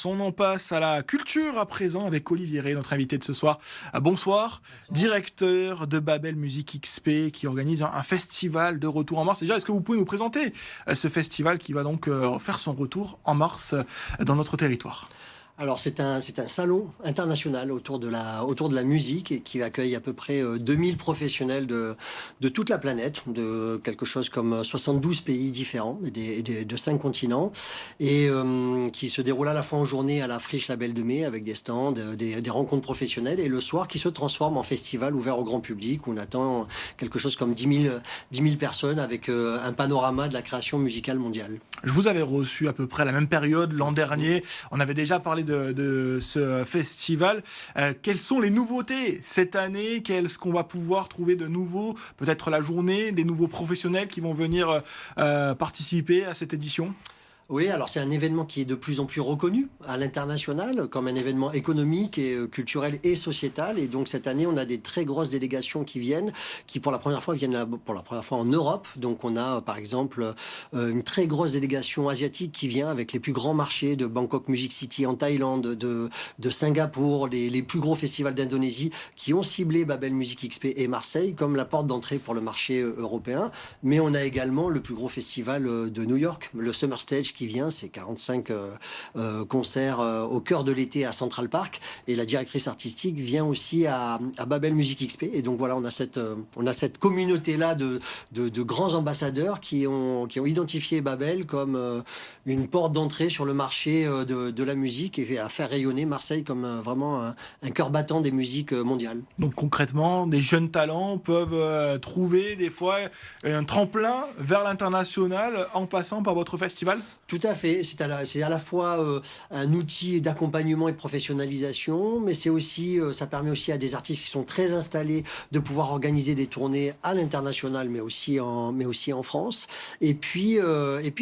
danse, on en passe à la culture à présent avec Olivier Rey, notre invité de ce soir. Bonsoir, directeur de Babel Music XP qui organise un festival de retour en mars. Déjà, est-ce que vous pouvez nous présenter ce festival qui va donc faire son retour en mars dans notre territoire ? Alors c'est un salon international autour de la musique et qui accueille à peu près 2000 professionnels de toute la planète, de quelque chose comme 72 pays différents de 5 continents et qui se déroule à la fois en journée à la Friche Label de Mai avec des stands, des rencontres professionnelles et le soir qui se transforme en festival ouvert au grand public où on attend quelque chose comme 10 000 personnes avec un panorama de la création musicale mondiale. Je vous avais reçu à peu près à la même période l'an dernier. On avait déjà parlé de ce festival. Quelles sont les nouveautés cette année ? Qu'est-ce qu'on va pouvoir trouver de nouveau ? Peut-être la journée, des nouveaux professionnels qui vont venir participer à cette édition ? Oui, alors c'est un événement qui est de plus en plus reconnu à l'international comme un événement économique et culturel et sociétal. Et donc cette année, on a des très grosses délégations qui viennent, qui pour la première fois viennent pour la première fois en Europe. Donc on a par exemple une très grosse délégation asiatique qui vient avec les plus grands marchés de Bangkok Music City en Thaïlande, de Singapour, les plus gros festivals d'Indonésie qui ont ciblé Babel Music XP et Marseille comme la porte d'entrée pour le marché européen. Mais on a également le plus gros festival de New York, le Summer Stage qui vient, c'est 45 concerts au cœur de l'été à Central Park et la directrice artistique vient aussi à Babel Music XP et donc voilà on a cette communauté là de grands ambassadeurs qui ont identifié Babel comme une porte d'entrée sur le marché de la musique et à faire rayonner Marseille comme vraiment un cœur battant des musiques mondiales. Donc concrètement, des jeunes talents peuvent trouver des fois un tremplin vers l'international en passant par votre festival ? Tout à fait, c'est à la fois un outil d'accompagnement et de professionnalisation, mais c'est aussi, ça permet aussi à des artistes qui sont très installés de pouvoir organiser des tournées à l'international, mais aussi en France. Et puis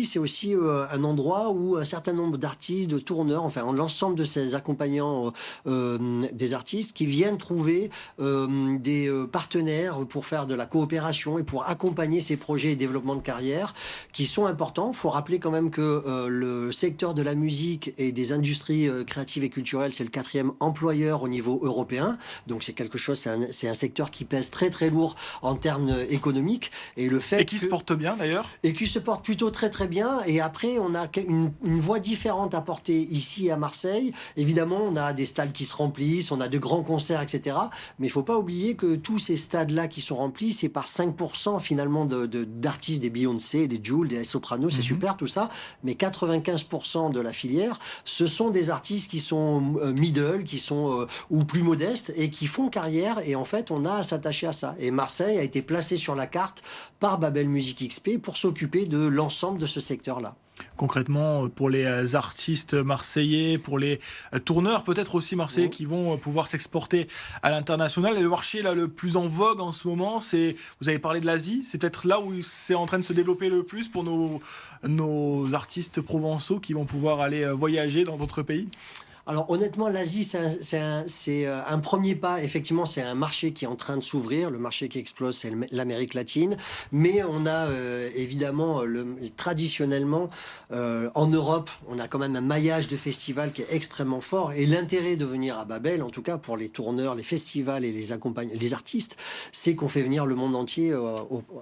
c'est aussi un endroit où un certain nombre d'artistes, de tourneurs, enfin l'ensemble de ces accompagnants des artistes qui viennent trouver des partenaires pour faire de la coopération et pour accompagner ces projets et développement de carrière qui sont importants. Il faut rappeler quand même que le secteur de la musique et des industries créatives et culturelles, c'est le 4e employeur au niveau européen. Donc c'est quelque chose, c'est un secteur qui pèse très très lourd en termes économiques. Et qui se porte bien d'ailleurs ? Et qui se porte plutôt très très bien. Et après, on a une voix différente à porter ici à Marseille. Évidemment, on a des stades qui se remplissent, on a de grands concerts, etc. Mais il ne faut pas oublier que tous ces stades-là qui sont remplis, c'est par 5% finalement d'artistes, des Beyoncé, des Jul, des Sopranos, c'est super tout ça. Mais 95% de la filière, ce sont des artistes qui sont middle, qui sont ou plus modestes et qui font carrière. Et en fait, on a à s'attacher à ça. Et Marseille a été placé sur la carte par Babel Music XP pour s'occuper de l'ensemble de ce secteur-là. Concrètement, pour les artistes marseillais, pour les tourneurs, peut-être aussi marseillais qui vont pouvoir s'exporter à l'international. Et le marché là, le plus en vogue en ce moment, vous avez parlé de l'Asie, c'est peut-être là où c'est en train de se développer le plus pour nos artistes provençaux qui vont pouvoir aller voyager dans d'autres pays ? Alors honnêtement, l'Asie, c'est un premier pas. Effectivement, c'est un marché qui est en train de s'ouvrir. Le marché qui explose, c'est l'Amérique latine. Mais on a évidemment, traditionnellement, en Europe, on a quand même un maillage de festivals qui est extrêmement fort. Et l'intérêt de venir à Babel, en tout cas pour les tourneurs, les festivals et les artistes, c'est qu'on fait venir le monde entier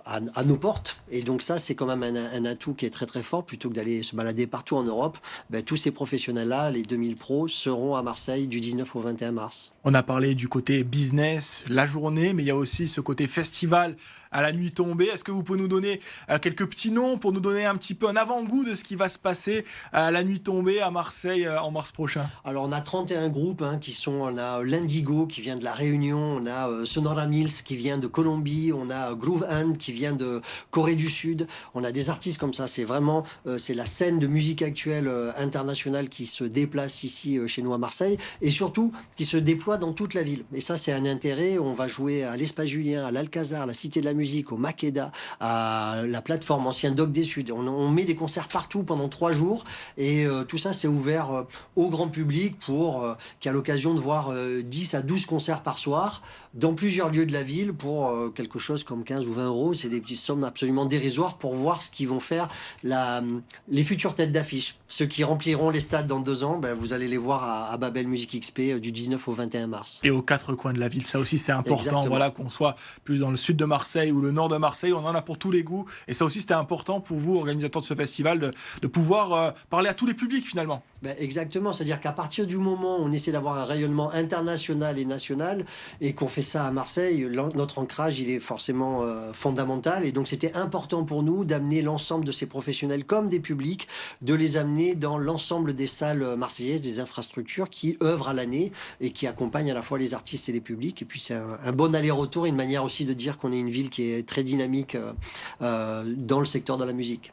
à nos portes. Et donc ça, c'est quand même un atout qui est très très fort. Plutôt que d'aller se balader partout en Europe, tous ces professionnels-là, les 2000 pros, seront à Marseille du 19 au 21 mars. On a parlé du côté business, la journée, mais il y a aussi ce côté festival à la nuit tombée. Est-ce que vous pouvez nous donner quelques petits noms pour nous donner un petit peu un avant-goût de ce qui va se passer à la nuit tombée à Marseille en mars prochain ? Alors on a 31 groupes qui sont, on a l'Indigo qui vient de la Réunion, on a Sonora Mills qui vient de Colombie, on a Groove Hand qui vient de Corée du Sud. On a des artistes comme ça, c'est vraiment c'est la scène de musique actuelle internationale qui se déplace ici chez nous à Marseille, et surtout qui se déploie dans toute la ville. Et ça, c'est un intérêt. On va jouer à l'Espace Julien, à l'Alcazar, à la Cité de la Musique, au Makeda, à la plateforme ancien Doc des Suds. On met des concerts partout pendant 3 jours, et tout ça, c'est ouvert au grand public pour qui a l'occasion de voir 10 à 12 concerts par soir dans plusieurs lieux de la ville pour quelque chose comme 15 ou 20 euros. C'est des petites sommes absolument dérisoires pour voir ce qu'ils vont faire les futures têtes d'affiche. Ceux qui rempliront les stades dans 2 ans, ben, vous allez les voir à Babel Music XP du 19 au 21 mars. Et aux 4 coins de la ville, ça aussi c'est important. Exactement. Voilà, qu'on soit plus dans le sud de Marseille ou le nord de Marseille, on en a pour tous les goûts. Et ça aussi c'était important pour vous, organisateurs de ce festival, de pouvoir parler à tous les publics finalement. Ben exactement, c'est-à-dire qu'à partir du moment où on essaie d'avoir un rayonnement international et national, et qu'on fait ça à Marseille, notre ancrage il est forcément fondamental. Et donc c'était important pour nous d'amener l'ensemble de ces professionnels comme des publics, de les amener dans l'ensemble des salles marseillaises, des infrastructures qui œuvrent à l'année et qui accompagnent à la fois les artistes et les publics. Et puis c'est un bon aller-retour, une manière aussi de dire qu'on est une ville qui est très dynamique dans le secteur de la musique.